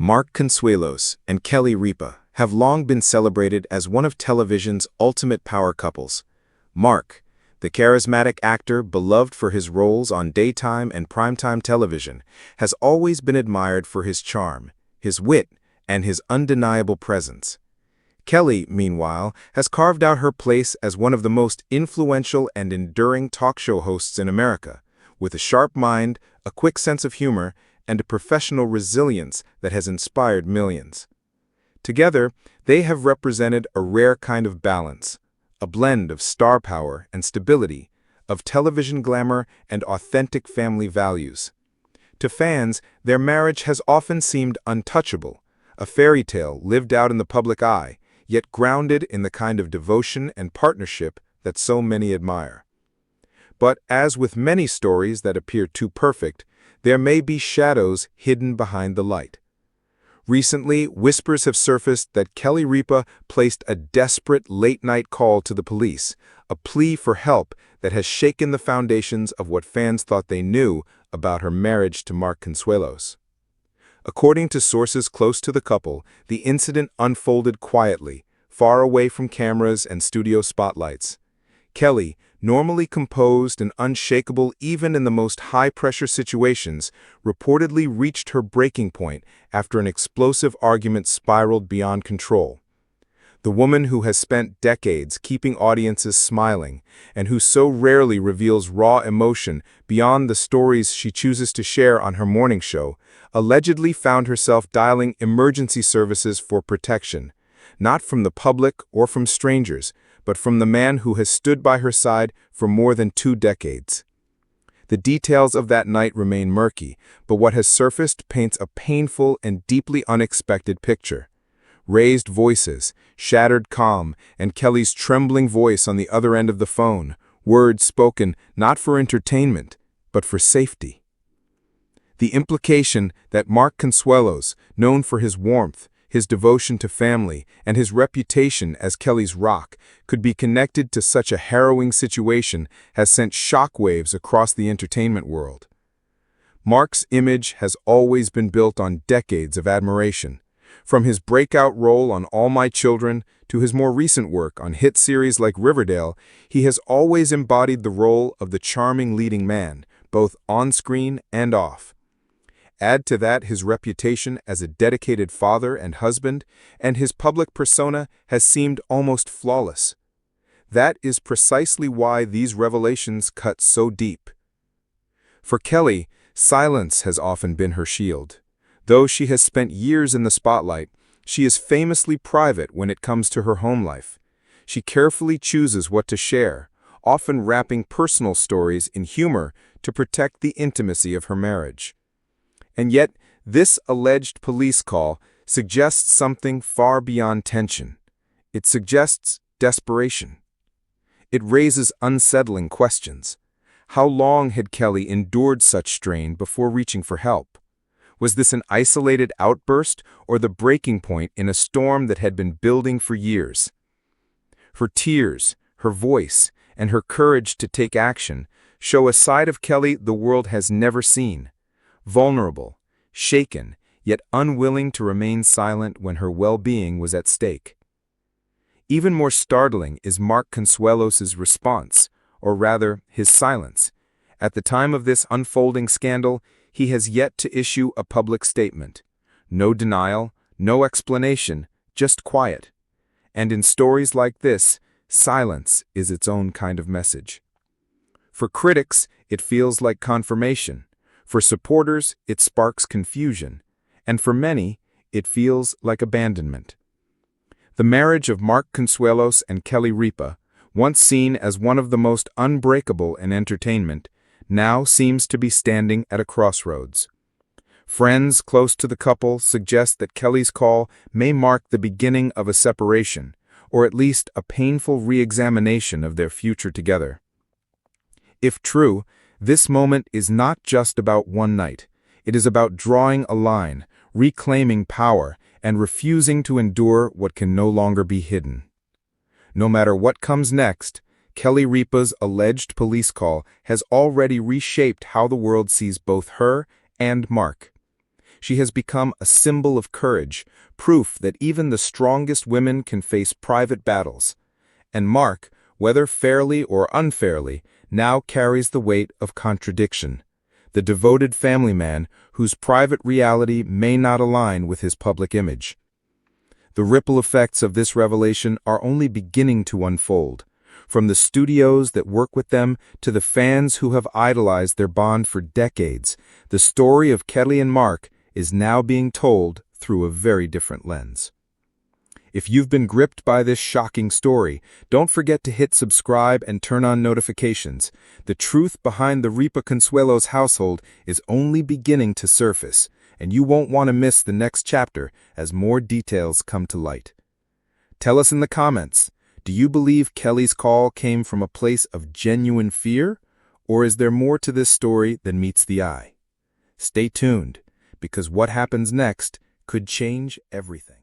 Mark Consuelos and Kelly Ripa have long been celebrated as one of television's ultimate power couples. Mark, the charismatic actor beloved for his roles on daytime and primetime television, has always been admired for his charm, his wit, and his undeniable presence. Kelly, meanwhile, has carved out her place as one of the most influential and enduring talk show hosts in America, with a sharp mind, a quick sense of humor, and a professional resilience that has inspired millions. Together, they have represented a rare kind of balance, a blend of star power and stability, of television glamour and authentic family values. To fans, their marriage has often seemed untouchable, a fairy tale lived out in the public eye, yet grounded in the kind of devotion and partnership that so many admire. But as with many stories that appear too perfect, there may be shadows hidden behind the light. Recently, whispers have surfaced that Kelly Ripa placed a desperate late-night call to the police, a plea for help that has shaken the foundations of what fans thought they knew about her marriage to Mark Consuelos. According to sources close to the couple, the incident unfolded quietly, far away from cameras and studio spotlights. Kelly, normally composed and unshakable even in the most high-pressure situations, reportedly reached her breaking point after an explosive argument spiraled beyond control. The woman who has spent decades keeping audiences smiling and who so rarely reveals raw emotion beyond the stories she chooses to share on her morning show, allegedly found herself dialing emergency services for protection, not from the public or from strangers, but from the man who has stood by her side for more than 2 decades. The details of that night remain murky, but what has surfaced paints a painful and deeply unexpected picture. Raised voices, shattered calm, and Kelly's trembling voice on the other end of the phone, words spoken not for entertainment, but for safety. The implication that Mark Consuelos, known for his warmth, his devotion to family, and his reputation as Kelly's rock, could be connected to such a harrowing situation has sent shockwaves across the entertainment world. Mark's image has always been built on decades of admiration. From his breakout role on All My Children to his more recent work on hit series like Riverdale, he has always embodied the role of the charming leading man, both on-screen and off. Add to that his reputation as a dedicated father and husband, and his public persona has seemed almost flawless. That is precisely why these revelations cut so deep. For Kelly, silence has often been her shield. Though she has spent years in the spotlight, she is famously private when it comes to her home life. She carefully chooses what to share, often wrapping personal stories in humor to protect the intimacy of her marriage. And yet, this alleged police call suggests something far beyond tension. It suggests desperation. It raises unsettling questions. How long had Kelly endured such strain before reaching for help? Was this an isolated outburst or the breaking point in a storm that had been building for years? Her tears, her voice, and her courage to take action show a side of Kelly the world has never seen. Vulnerable, shaken, yet unwilling to remain silent when her well-being was at stake. Even more startling is Mark Consuelos' response, or rather, his silence. At the time of this unfolding scandal, he has yet to issue a public statement. No denial, no explanation, just quiet. And in stories like this, silence is its own kind of message. For critics, it feels like confirmation. For supporters, it sparks confusion, and for many, it feels like abandonment. The marriage of Mark Consuelos and Kelly Ripa, once seen as one of the most unbreakable in entertainment, now seems to be standing at a crossroads. Friends close to the couple suggest that Kelly's call may mark the beginning of a separation, or at least a painful re-examination of their future together. If true, this moment is not just about one night. It is about drawing a line, reclaiming power, and refusing to endure what can no longer be hidden. No matter what comes next, Kelly Ripa's alleged police call has already reshaped how the world sees both her and Mark. She has become a symbol of courage, proof that even the strongest women can face private battles. And Mark, whether fairly or unfairly, now carries the weight of contradiction. The devoted family man whose private reality may not align with his public image. The ripple effects of this revelation are only beginning to unfold, from the studios that work with them to the fans who have idolized their bond for decades. The story of Kelly and Mark is now being told through a very different lens. If you've been gripped by this shocking story, don't forget to hit subscribe and turn on notifications. The truth behind the Ripa Consuelos household is only beginning to surface, and you won't want to miss the next chapter as more details come to light. Tell us in the comments, do you believe Kelly's call came from a place of genuine fear, or is there more to this story than meets the eye? Stay tuned, because what happens next could change everything.